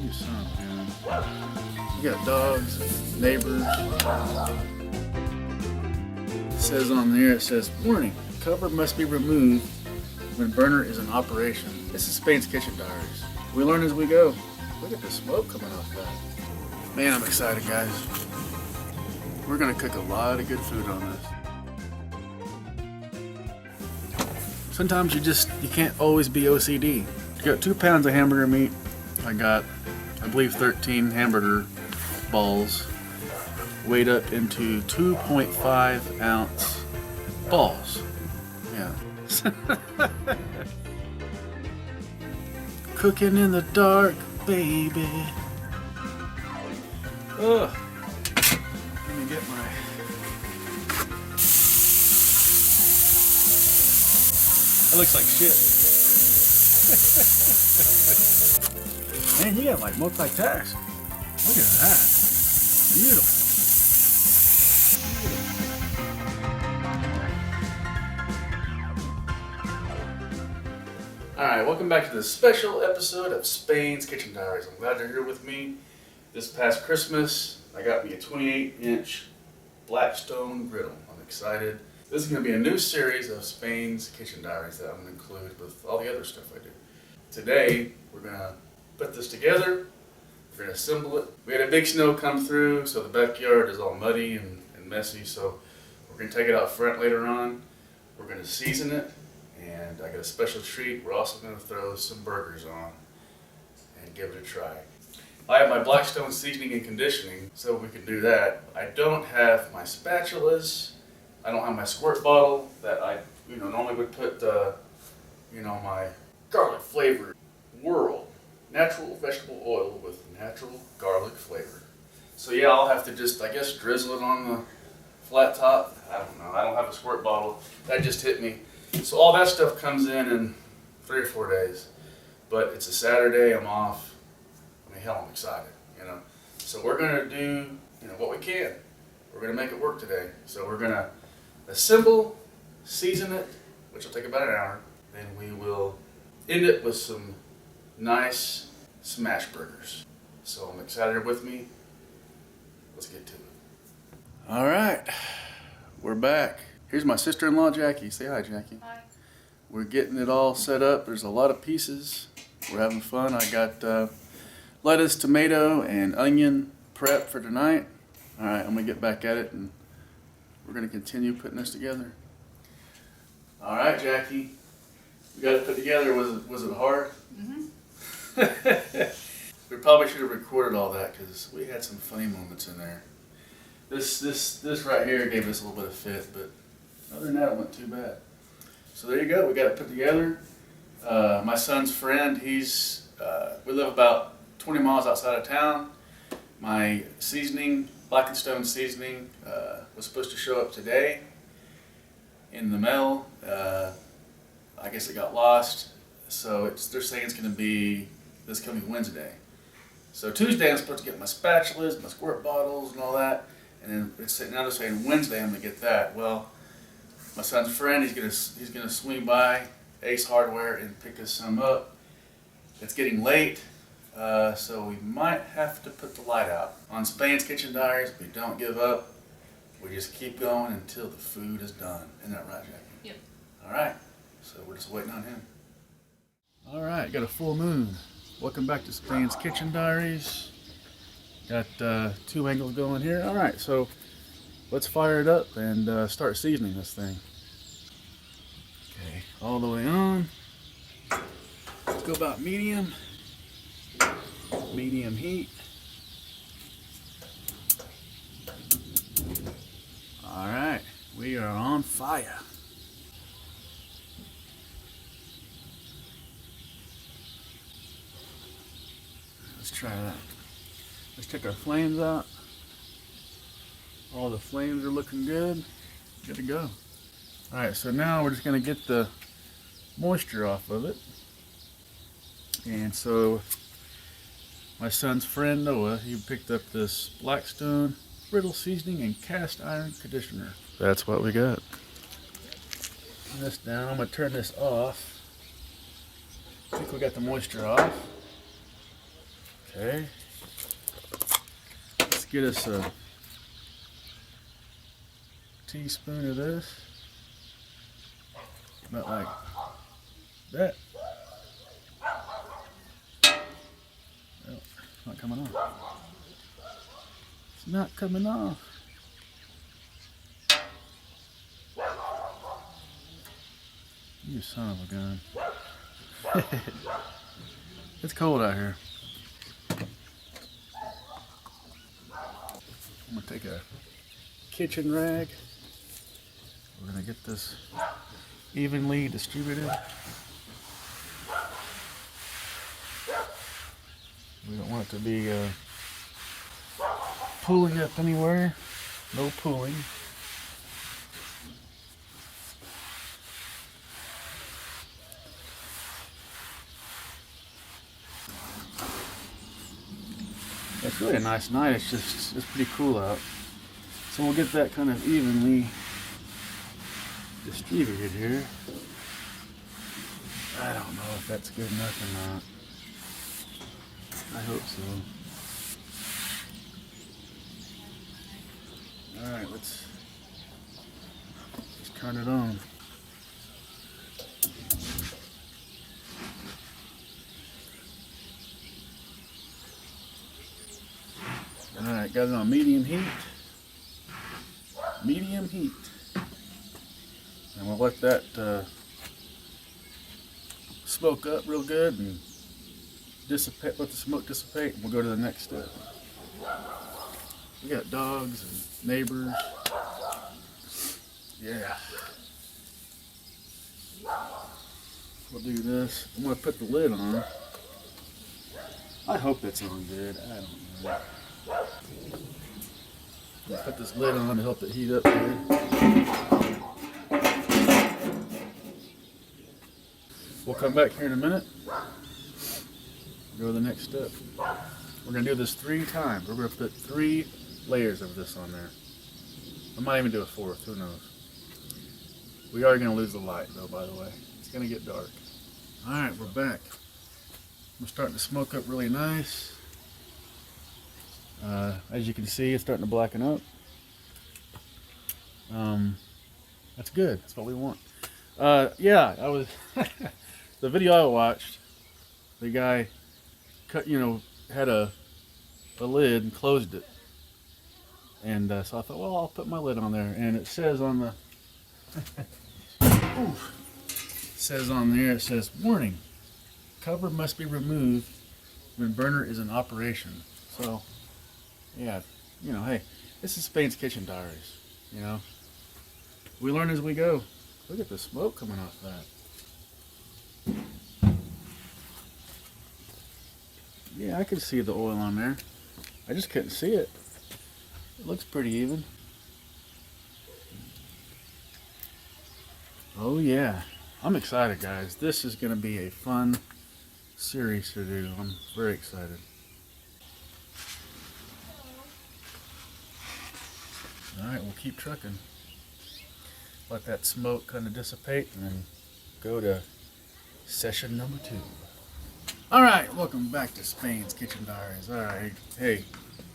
you some, man. You got dogs, neighbors. It says on there, it says, warning, cover must be removed when burner is in operation. This is Spain's Kitchen Diaries. We learn as we go. Look at the smoke coming off that. Man, I'm excited, guys. We're gonna cook a lot of good food on this. Sometimes you can't always be OCD. You got 2 pounds of hamburger meat. I got, I believe, 13 hamburger balls weighed up into 2.5 ounce balls. Yeah. Cooking in the dark, baby. Ugh. Let me get my... That looks like shit. Man, you got like multitask. Look at that. Beautiful. Alright, welcome back to this special episode of Spain's Kitchen Diaries. I'm glad you're here with me. This past Christmas, I got me a 28-inch Blackstone griddle. I'm excited. This is going to be a new series of Spain's Kitchen Diaries that I'm going to include with all the other stuff I do. Today, we're going to put this together. We're going to assemble it. We had a big snow come through, so the backyard is all muddy and messy, so we're going to take it out front later on. We're going to season it, and I got a special treat. We're also going to throw some burgers on and give it a try. I have my Blackstone seasoning and conditioning, so we can do that. I don't have my spatulas. I don't have my squirt bottle that I normally would put my garlic flavored World natural vegetable oil with natural garlic flavor. So yeah, I'll have to just, I guess, drizzle it on the flat top. I don't know. I don't have a squirt bottle. That just hit me. So all that stuff comes in 3 or 4 days. But it's a Saturday. I'm off. I mean, hell, I'm excited. So we're gonna do what we can. We're gonna make it work today. So we're gonna assemble, season it, which will take about an hour. Then we will end it with some nice smash burgers. So I'm excited you're with me. Let's get to it. All right, we're back. Here's my sister-in-law, Jackie. Say hi, Jackie. Hi. We're getting it all set up. There's a lot of pieces. We're having fun. I got lettuce, tomato, and onion prep for tonight. All right, I'm gonna get back at it, and we're gonna continue putting this together. All right, Jackie, we got it put together. Was it hard? Mm-hmm. We probably should have recorded all that because we had some funny moments in there. This right here gave us a little bit of fit, but other than that, it went too bad. So there you go. We got it put together. My son's friend, we live about 20 miles outside of town. My seasoning, Blackstone seasoning, was supposed to show up today in the mail. I guess it got lost. So they're saying it's going to be this coming Wednesday. So Tuesday I'm supposed to get my spatulas, my squirt bottles, and all that. And then now they're saying Wednesday I'm going to get that. Well, my son's friend, he's gonna swing by Ace Hardware and pick us some up. It's getting late, so we might have to put the light out. On Spain's Kitchen Diaries, we don't give up. We just keep going until the food is done. Isn't that right, Jackie? Yep. All right, so we're just waiting on him. All right, got a full moon. Welcome back to Spain's Kitchen Diaries. Got 2 angles going here. All right, so let's fire it up and start seasoning this thing. Okay, all the way on. Let's go about medium heat. All right, we are on fire. Let's try that. Let's check our flames out. All the flames are looking good. Good to go. All right, so now we're just gonna get the moisture off of it. And so my son's friend Noah, he picked up this Blackstone Griddle seasoning and cast iron conditioner. That's what we got. Turn this down. I'm gonna turn this off. I think we got the moisture off. Okay. Let's get us a teaspoon of this. About like that. Oh, it's not coming off. It's not coming off. You son of a gun. It's cold out here. I'm gonna take a kitchen rag. We're gonna get this evenly distributed. We don't want it to be pooling up anywhere. No pooling. It's really a nice night. It's pretty cool out. So we'll get that kind of evenly distributed here. I don't know if that's good enough or not. I hope so. Alright, let's turn it on. Alright, got it on medium heat. Medium heat. And we'll let that smoke up real good and dissipate, let the smoke dissipate, and we'll go to the next step. We got dogs and neighbors. Yeah. We'll do this. I'm going to put the lid on. I hope that's on good. I don't know. I'll put this lid on to help it heat up good. We'll come back here in a minute. Go to the next step. We're going to do this 3 times. We're going to put 3 layers of this on there. I might even do a 4th, who knows. We are going to lose the light though, by the way. It's going to get dark. Alright, we're back. We're starting to smoke up really nice. As you can see, it's starting to blacken up. That's good. That's what we want. Yeah, I was the video I watched. The guy had a lid and closed it, and so I thought, well, I'll put my lid on there, and it says on the it says warning, cover must be removed when burner is in operation. So yeah, hey, this is Spain's Kitchen Diaries. We learn as we go. Look at the smoke coming off that. Yeah, I can see the oil on there. I just couldn't see it. It looks pretty even. Oh yeah, I'm excited, guys. This is going to be a fun series to do. I'm very excited. Alright, we'll keep trucking. Let that smoke kind of dissipate and then go to session number 2. Alright, welcome back to Spain's Kitchen Diaries. Alright, hey,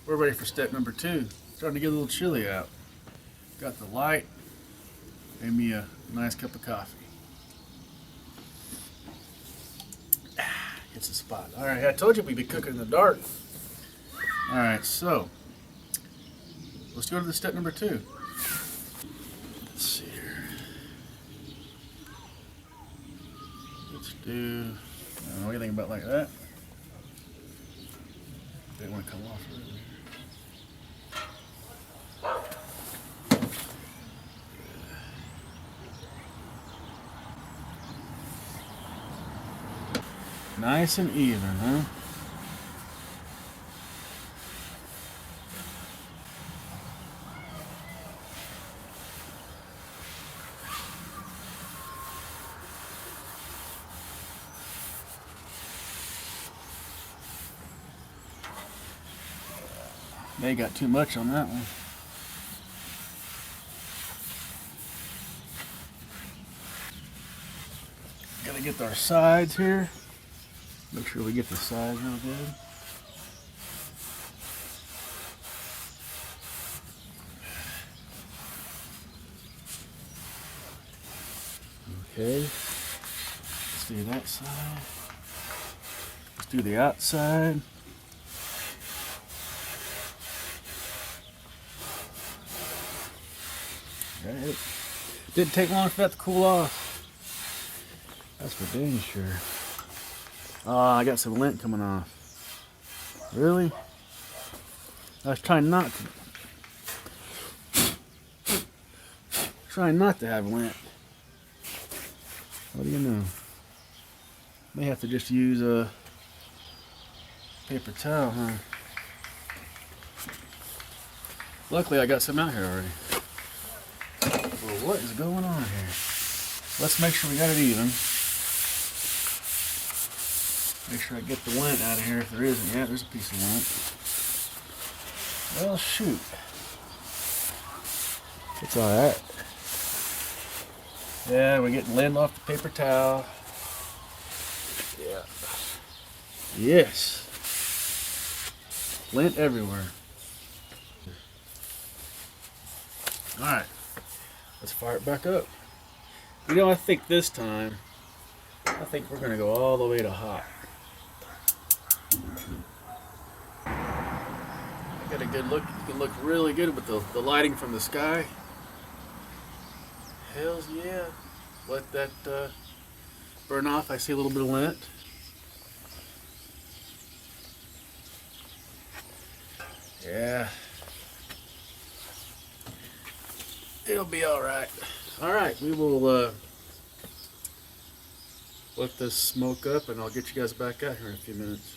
we're ready for step number 2. Starting to get a little chilly out. Got the light. Made me a nice cup of coffee. It's a spot. Alright, I told you we'd be cooking in the dark. Alright, so let's go to the step number 2. Let's see here. Let's do, I don't know, what do you think about like that? They want to come off really. Nice and even, huh? They got too much on that one. Gotta get our sides here. Make sure we get the sides real good. Okay, let's do that side. Let's do the outside. Right. Didn't take long for that to cool off. That's for dang sure. Oh, I got some lint coming off. Really? I was trying not to have lint. What do you know? May have to just use a paper towel, huh? Luckily, I got some out here already. Well, what is going on here? Let's make sure we got it even. Make sure I get the lint out of here if there isn't yet. There's a piece of lint. Well, shoot. It's alright. Yeah, we're getting lint off the paper towel. Yeah. Yes. Lint everywhere. Alright. Let's fire it back up. You know, I think this time, I think we're going to go all the way to hot. I got a good look. You can look really good with the lighting from the sky. Hells yeah. Let that burn off. I see a little bit of lint. Yeah. It'll be alright. Alright, we will let this smoke up and I'll get you guys back out here in a few minutes.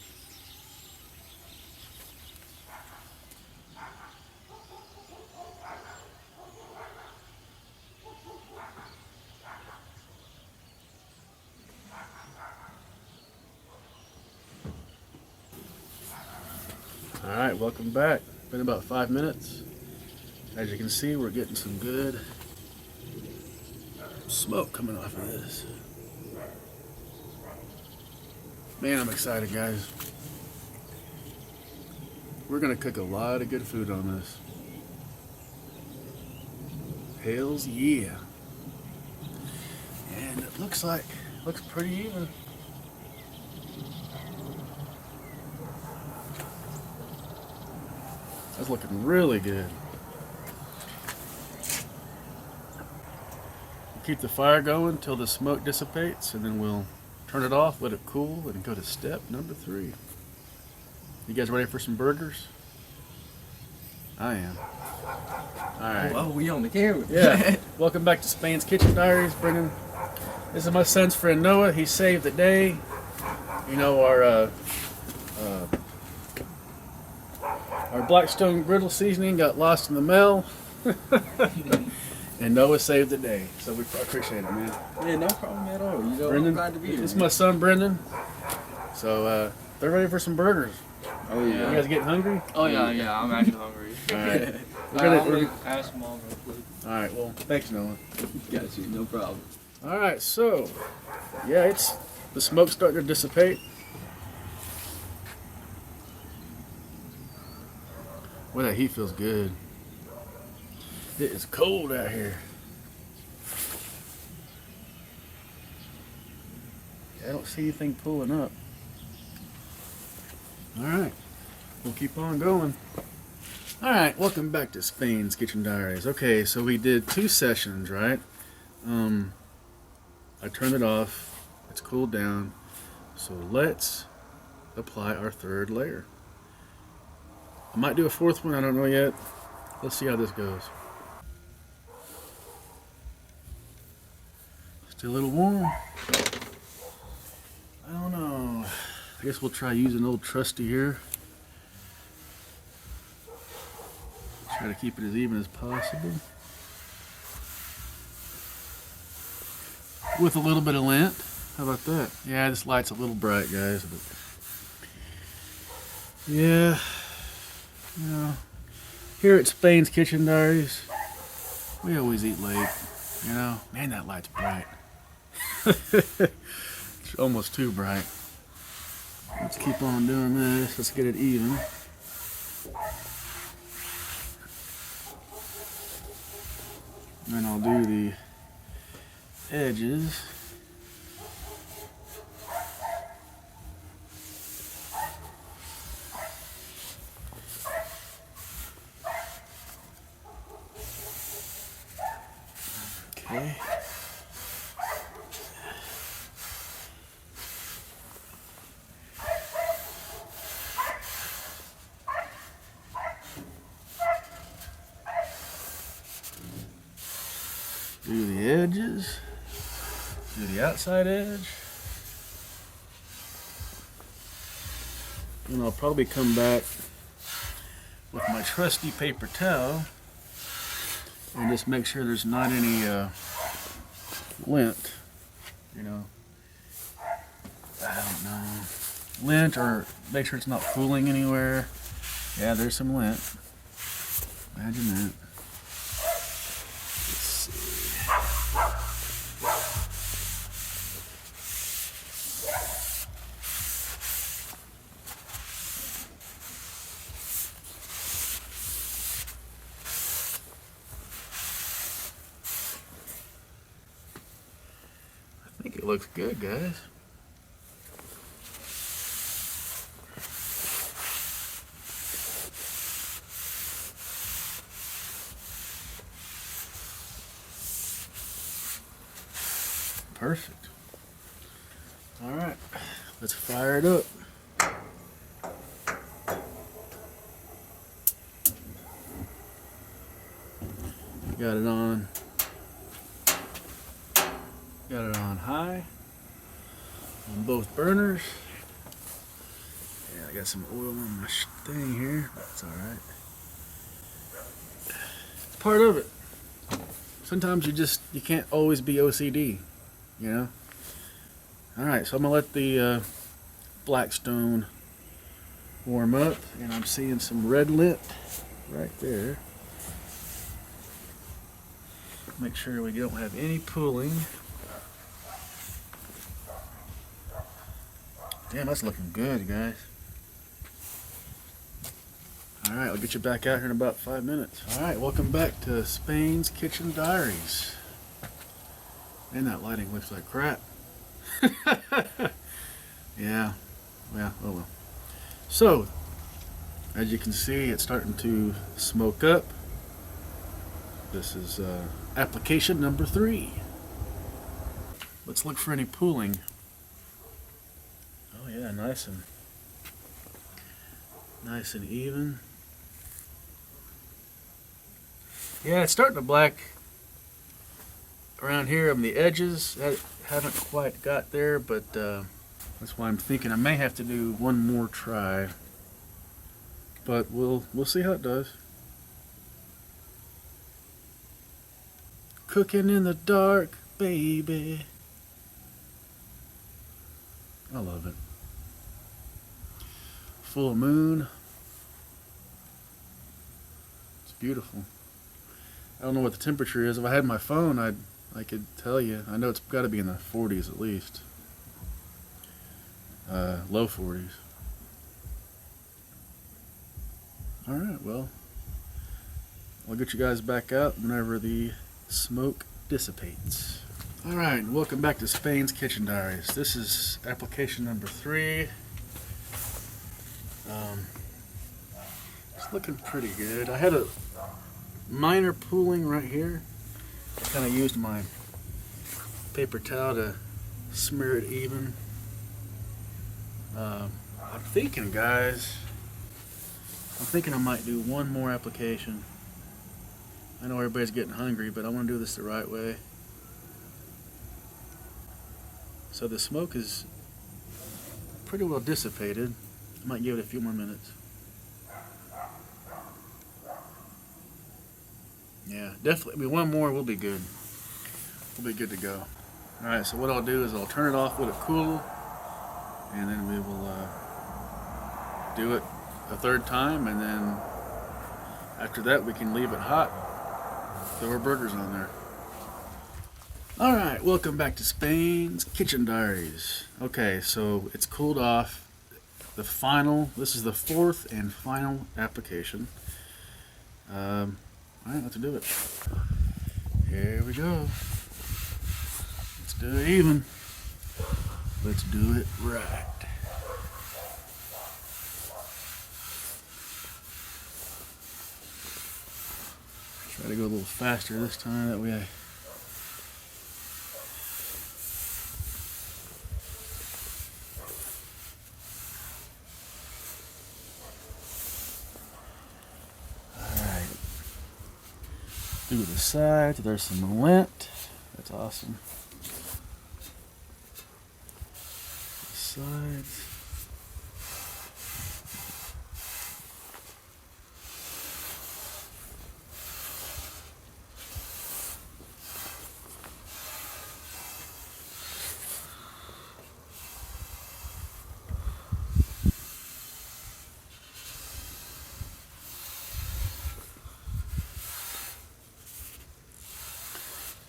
Alright, welcome back. Been about 5 minutes. As you can see, we're getting some good smoke coming off of this. Man, I'm excited, guys. We're gonna cook a lot of good food on this. Hells yeah. And it looks pretty even. That's looking really good. Keep the fire going until the smoke dissipates, and then we'll turn it off, let it cool, and go to step number 3. You guys ready for some burgers? I am. All right. Oh, we on the camera. Yeah. Welcome back to Spain's Kitchen Diaries. This is my son's friend Noah. He saved the day. You know, our Blackstone griddle seasoning got lost in the mail. And Noah saved the day, so we appreciate it, man. Yeah, no problem at all. You know, Brendan, I'm glad to be here. This is my son, Brendan. So, they're ready for some burgers. Oh, yeah. You guys getting hungry? Oh, yeah, I'm actually hungry. Alright. I'm going to ask Mom real quick. Alright, well, thanks, Noah. Got you, no problem. Alright, so, yeah, the smoke's starting to dissipate. Boy, that heat feels good. It is cold out here. I don't see anything pulling up. Alright, we'll keep on going. Alright, welcome back to Spain's Kitchen Diaries. Okay, so we did 2 sessions, right? I turned it off. It's cooled down. So let's apply our 3rd layer. I might do a 4th one, I don't know yet. Let's see how this goes. Still a little warm. I don't know. I guess we'll try using old trusty here. Try to keep it as even as possible. With a little bit of lint. How about that? Yeah, this light's a little bright, guys. But yeah. You know, here at Spain's Kitchen Diaries, we always eat late. You know, man, that light's bright. It's almost too bright. Let's keep on doing this. Let's get it even. And I'll do edges. Okay. Do the edges. Do the outside edge. And I'll probably come back with my trusty paper towel and just make sure there's not any lint, you know, I don't know, lint, or make sure it's not pooling anywhere. Yeah, there's some lint. Imagine that. Let's see. I think it looks good, guys. Perfect. All right, let's fire it up. Got it on. Got it on high on both burners. Yeah, I got some oil on my thing here. That's all right. It's part of it. Sometimes you can't always be OCD, you know. All right, so I'm gonna let the Blackstone warm up, and I'm seeing some red lint right there. Make sure we don't have any pooling. Damn, that's looking good, guys. All right, I'll get you back out here in about 5 minutes. All right, welcome back to Spain's Kitchen Diaries. And that lighting looks like crap. Yeah, well, oh well. So, as you can see, it's starting to smoke up. This is application number 3. Let's look for any pooling. Oh yeah, nice and even. Yeah, it's starting to black around here on the edges. I haven't quite got there, but that's why I'm thinking I may have to do one more try. But we'll see how it does. Cooking in the dark, baby. I love it. Full moon. It's beautiful. I don't know what the temperature is. If I had my phone, I could tell you. I know it's got to be in the 40s at least. Low 40s. All right, well, I'll get you guys back out whenever the smoke dissipates. All right, welcome back to Spain's Kitchen Diaries. This is application number 3. It's looking pretty good. I had a minor pooling right here. I kind of used my paper towel to smear it even. I'm thinking, guys, I might do one more application. I know everybody's getting hungry, but I want to do this the right way. So the smoke is pretty well dissipated. I might give it a few more minutes. Yeah, definitely. I mean, one more, we'll be good. We'll be good to go. All right, so what I'll do is I'll turn it off, let it cool, and then we will do it a third time, and then after that we can leave it hot. Throw our burgers on there. All right, welcome back to Spain's Kitchen Diaries. Okay, so it's cooled off. This is the 4th and final application. All right, let's do it. Here we go. do it even. Let's do it right. Try to go a little faster this time, that way I do the sides. There's some lint. That's awesome. The sides.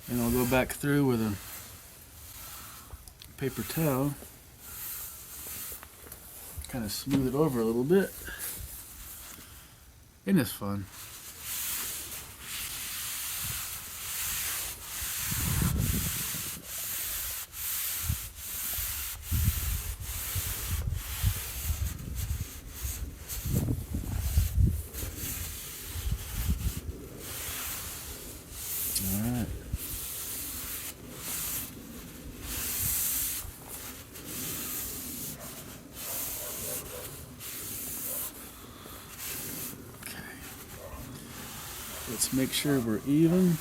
And I'll go back through with a paper towel, kind of smooth it over a little bit. Isn't this fun? All right. Let's make sure we're even.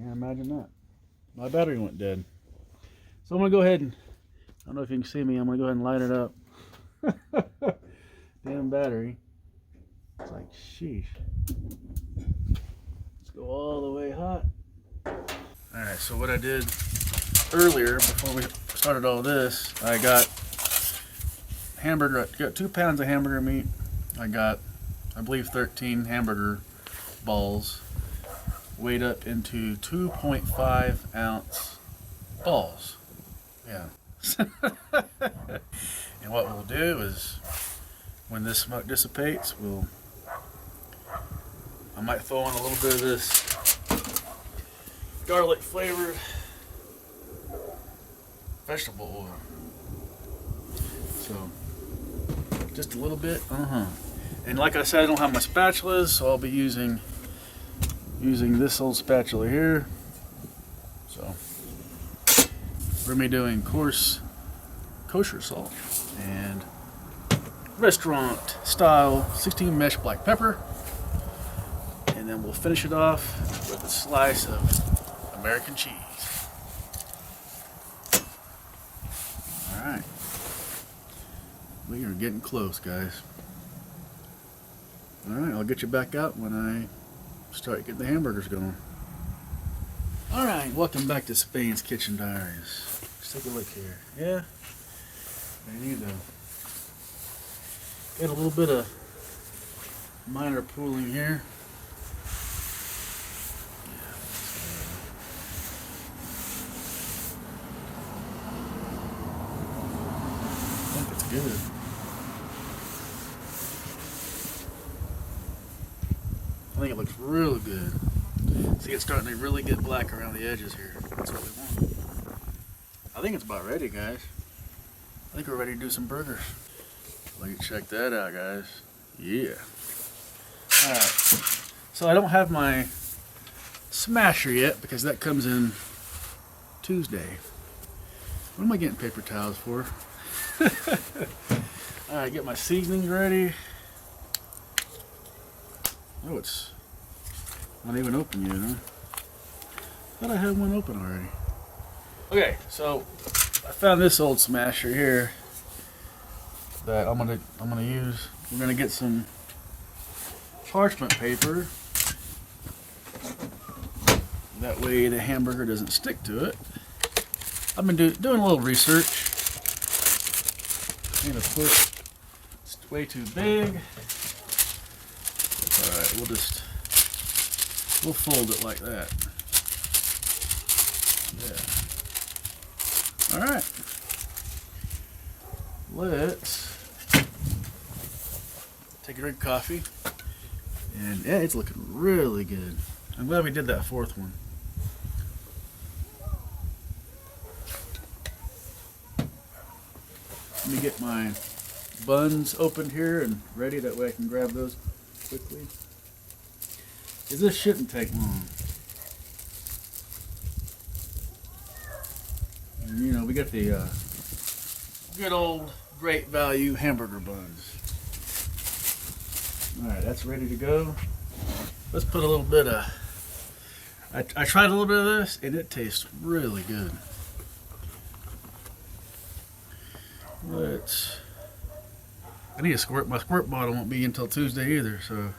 Yeah, imagine that. My battery went dead. So I'm gonna go ahead and, I don't know if you can see me, I'm gonna go ahead and light it up. Damn battery. It's like, sheesh. Let's go all the way hot. Alright, so what I did earlier, before we started all this, I got hamburger, I got 2 pounds of hamburger meat. I got, I believe, 13 hamburger balls, weighed up into 2.5 ounce balls. Yeah. And what we'll do is, when this smoke dissipates, I might throw in a little bit of this garlic flavored vegetable oil. So just a little bit. And like I said, I don't have my spatulas, so I'll be using this old spatula here. So we're gonna be doing coarse kosher salt and restaurant style 16 mesh black pepper, and then we'll finish it off with a slice of American cheese. Alright. We are getting close, guys. Alright, I'll get you back out when I start getting the hamburgers going. Alright, welcome back to Spain's Kitchen Diaries. Let's take a look here. Yeah? I need to get a little bit of minor pooling here. Good. I think it looks really good. See, it's starting to really get black around the edges here. That's what we want. I think it's about ready, guys. I think we're ready to do some burgers. Let me check that out, guys. Yeah. Alright. So I don't have my smasher yet because that comes in Tuesday. What am I getting paper towels for? Alright, get my seasonings ready. Oh, it's not even open yet, huh? Thought I had one open already. Okay, so I found this old smasher here that I'm gonna use. We're gonna get some parchment paper. That way the hamburger doesn't stick to it. I've been doing a little research. And of course, it's way too big. Alright, we'll fold it like that. Yeah. Alright. Let's take a drink of coffee. And yeah, it's looking really good. I'm glad we did that fourth one. Let me get my buns opened here and ready. That way I can grab those quickly. This shouldn't take long. And, you know, we got the good old great value hamburger buns. Alright, that's ready to go. Let's put a little bit of... I tried a little bit of this and it tastes really good. I need a squirt. My squirt bottle won't be until Tuesday either, so...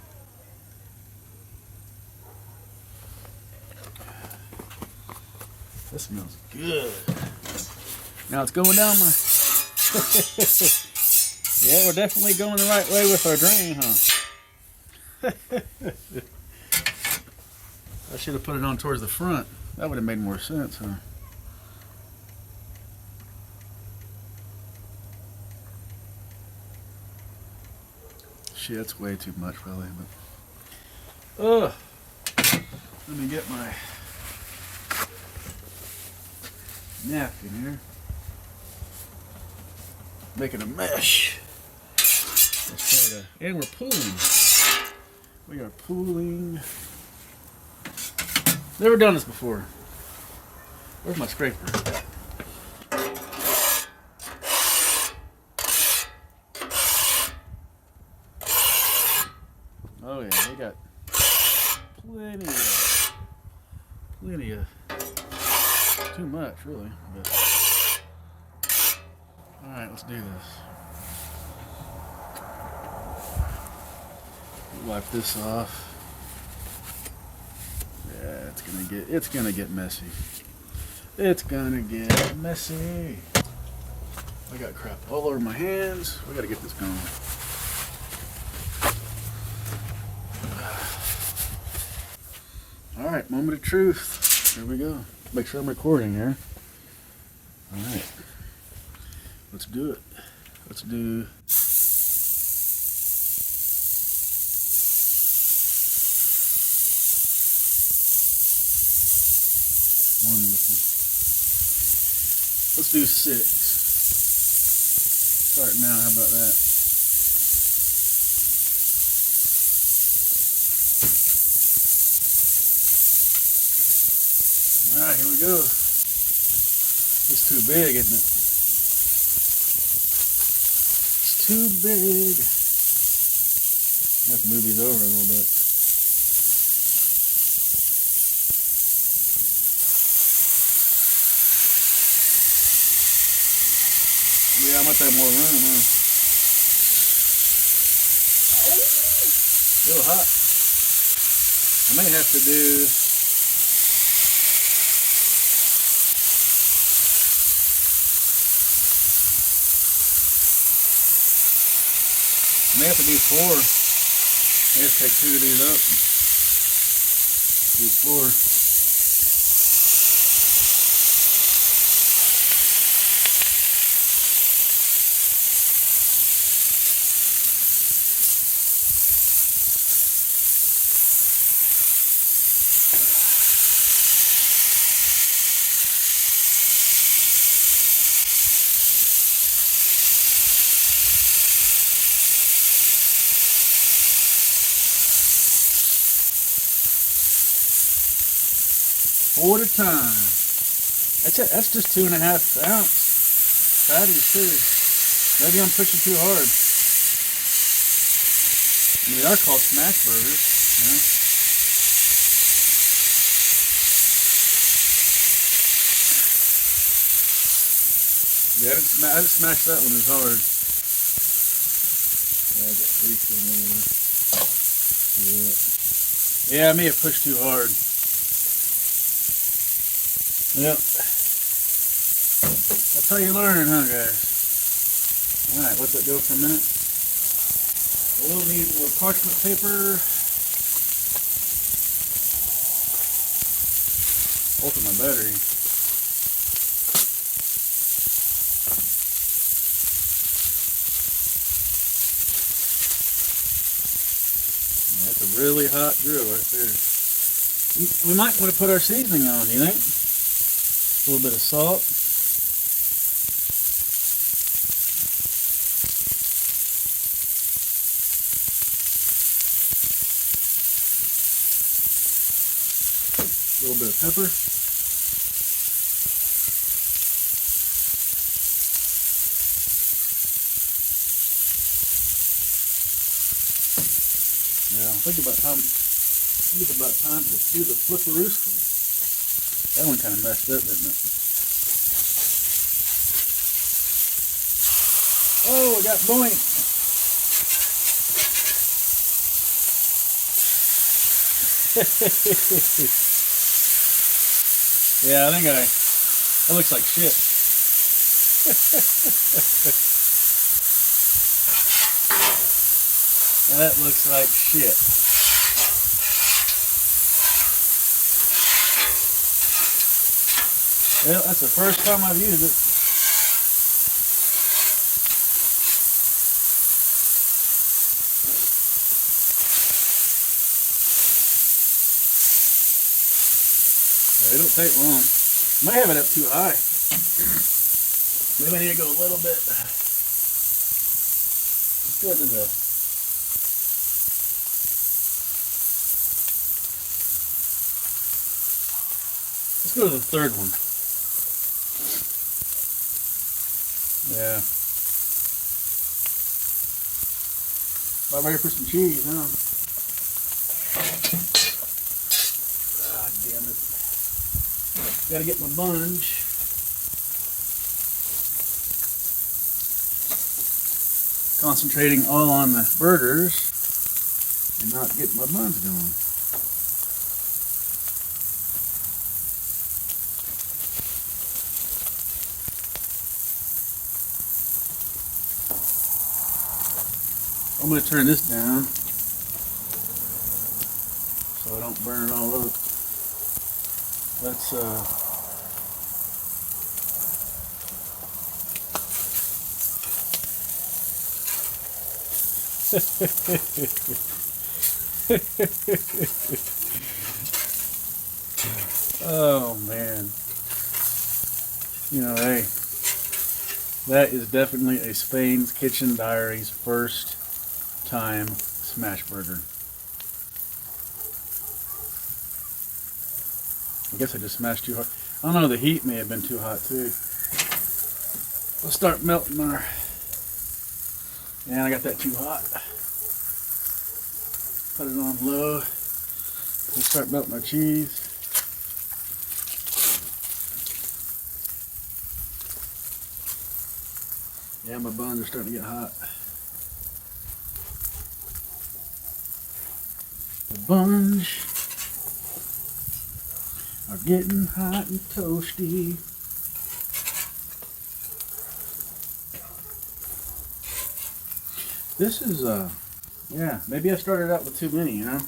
This smells good. Now it's going down my... Yeah, we're definitely going the right way with our drain, huh? I should have put it on towards the front. That would have made more sense, huh? Shit, that's way too much, probably. But let me get my napkin here. Making a mesh. Let's try to, and we're pooling. We are pooling. Never done this before. Where's my scraper? Oh yeah, they got plenty of, too much really. But all right, let's do this. Wipe this off. Yeah, it's gonna get messy. It's gonna get messy. I got crap all over my hands. We gotta get this going. All right, moment of truth. Here we go. Make sure I'm recording here. All right, let's do it. Let's do. Wonderful. Let's do 6. Start now, how about that? Alright, here we go. It's too big, isn't it? It's too big. I have to move these over a little bit. Yeah, I might have more room, huh? A little hot. I may have to do... I may have to do 4. I may have to take 2 of these up. Do 4. 4 at a time. That's just 2.5 ounce patties too. Maybe I'm pushing too hard. I mean, they are called smash burgers. Yeah, I didn't smash that one as hard. Yeah, I got 3 more. Yeah, I may have pushed too hard. Yep. That's how you learn, huh, guys? Alright, let that go for a minute. We'll need more parchment paper. Open my battery. That's a really hot grill right there. We might want to put our seasoning on, you think? A little bit of salt. A little bit of pepper. Yeah, I think it's about time to do the flipperooski. That one kind of messed up, didn't it? Oh, I got boink. Yeah, I think that looks like shit. That looks like shit. Well, that's the first time I've used it. It don't take long. Might have it up too high. Maybe I need to go a little bit. Let's go to the. Let's go to the third one. Yeah. About ready for some cheese, huh? God damn it. Gotta get my bunge. Concentrating all on the burgers and not getting my buns going. I'm going to turn this down so I don't burn it all up. Let's oh man. You know, hey, that is definitely a Spain's Kitchen Diaries first time smash burger. I guess I just smashed too hard. I don't know, the heat may have been too hot too. Let's start melting our. And I got that too hot. Put it on low. Let's start melting our cheese. Yeah, my buns are starting to get hot. The buns are getting hot and toasty. This is, yeah, maybe I started out with too many, you know?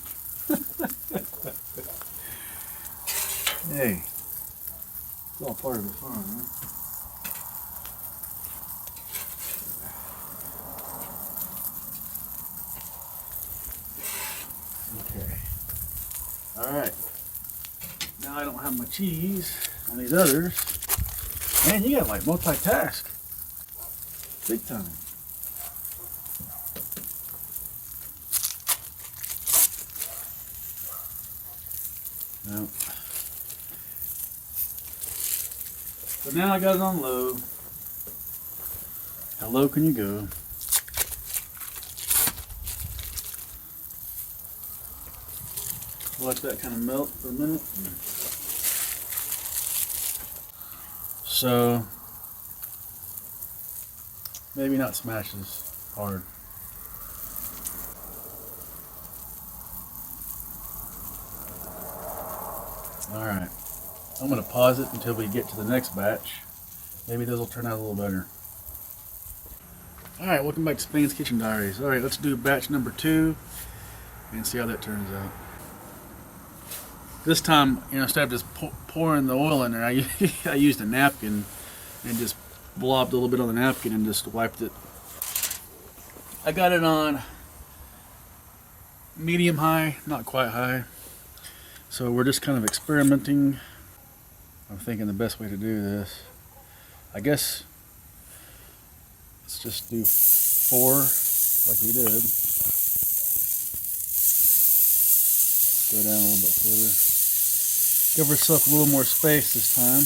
Hey, it's all part of the fun, huh? Okay. Alright. Now I don't have my cheese on these others. Man, you gotta like multitask. Big time. No. So now I got it on low. How low can you go? Watch that kind of melt for a minute. So maybe not smash as hard. Alright, I'm going to pause it until we get to the next batch. Maybe this will turn out a little better. Alright, welcome back to Spain's Kitchen Diaries. Alright, let's do batch number 2 and see how that turns out. This time, you know, instead of just pouring the oil in there, I used a napkin and just blobbed a little bit on the napkin and just wiped it. I got it on medium high, not quite high. So we're just kind of experimenting. I'm thinking the best way to do this, I guess, let's just do 4 like we did. Go down a little bit further. Give ourselves a little more space this time.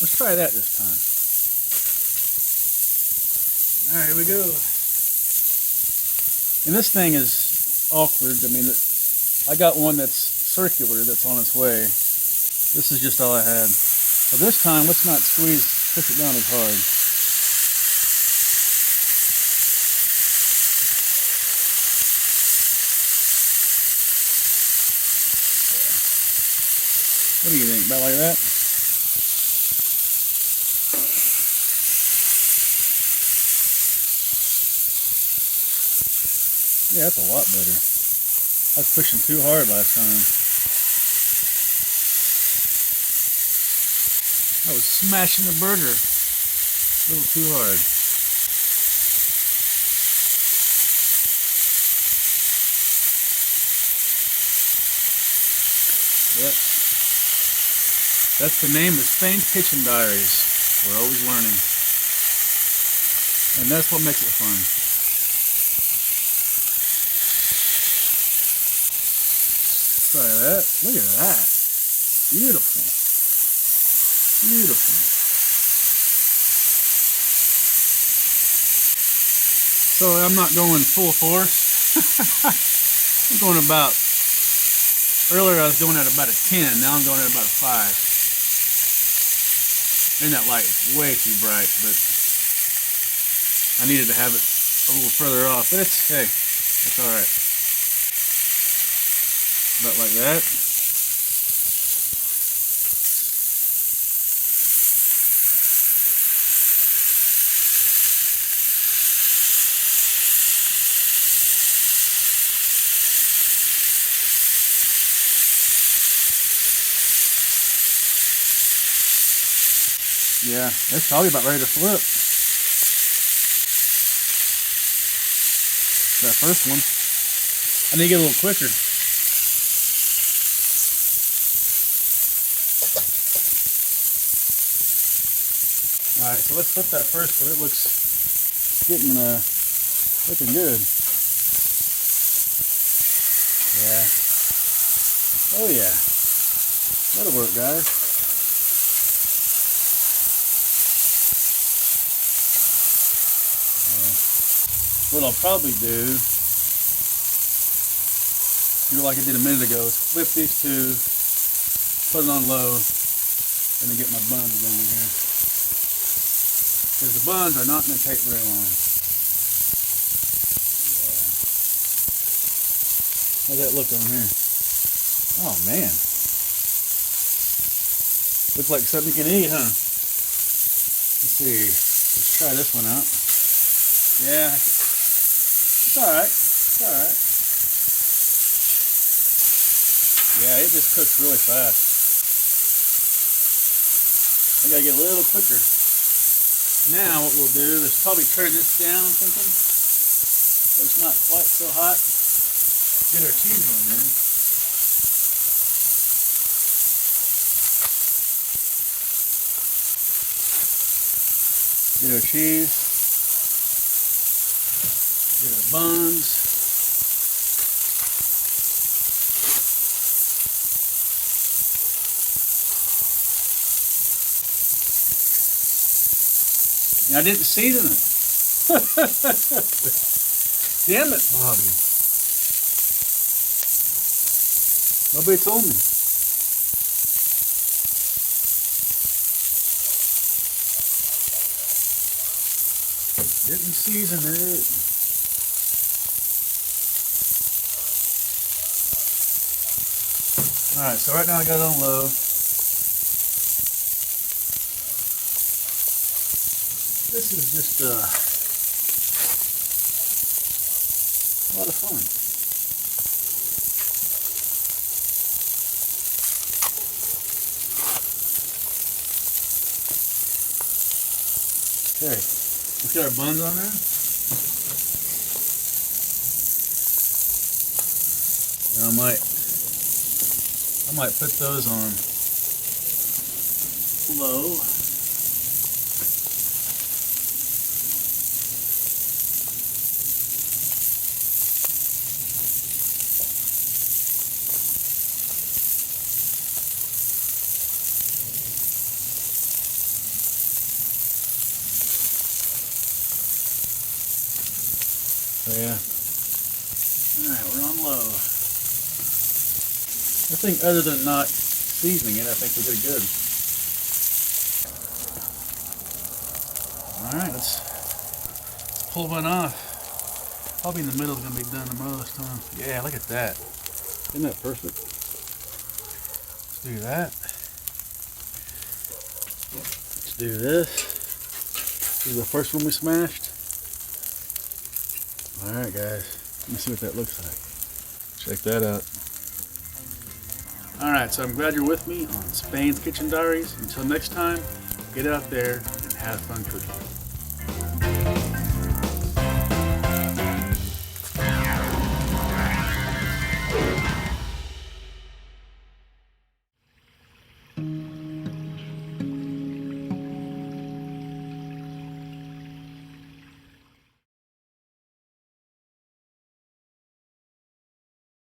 Let's try that this time. All right, here we go. And this thing is awkward. I mean, I got one that's circular that's on its way. This is just all I had. So this time, let's not push it down as hard. What do you think? About like that? Yeah, that's a lot better. I was pushing too hard last time. I was smashing the burger a little too hard. Yep. That's the name of Spain's Kitchen Diaries. We're always learning. And that's what makes it fun. Try that. Look at that. Beautiful. Beautiful. So I'm not going full force. I'm going about, earlier I was going at about a 10, now I'm going at about a 5. And that light is way too bright, but I needed to have it a little further off. But it's, hey, it's alright. About like that. Yeah, it's probably about ready to flip. That first one. I need to get a little quicker. Alright, so let's flip that first one. It looks getting looking good. Yeah. Oh yeah. That'll work, guys. What I'll probably do like I did a minute ago, is flip these two, put it on low, and then get my buns going here. Because the buns are not going to take very long. Yeah. How's that look on here? Oh man. Looks like something you can eat, huh? Let's see. Let's try this one out. Yeah. It's alright. It's alright. Yeah, it just cooks really fast. I gotta get a little quicker. Now what we'll do is probably turn this down, I'm thinking, so it's not quite so hot. Get our cheese on there. Get our cheese. Get our buns. And I didn't season it. Damn it, Bobby. Nobody told me. Didn't season it. Alright, so right now I got it on low. This is just a lot of fun. Okay, let's get our buns on there. And I might put those on low. So yeah. Alright, we're on low. I think other than not seasoning it, I think we did good. Alright, let's pull one off. Probably in the middle is going to be done the most, huh? Yeah, look at that. Isn't that perfect? Let's do that. Let's do this. This is the first one we smashed. Alright guys, let me see what that looks like. Check that out. Alright, so I'm glad you're with me on Spain's Kitchen Diaries. Until next time, get out there and have fun cooking.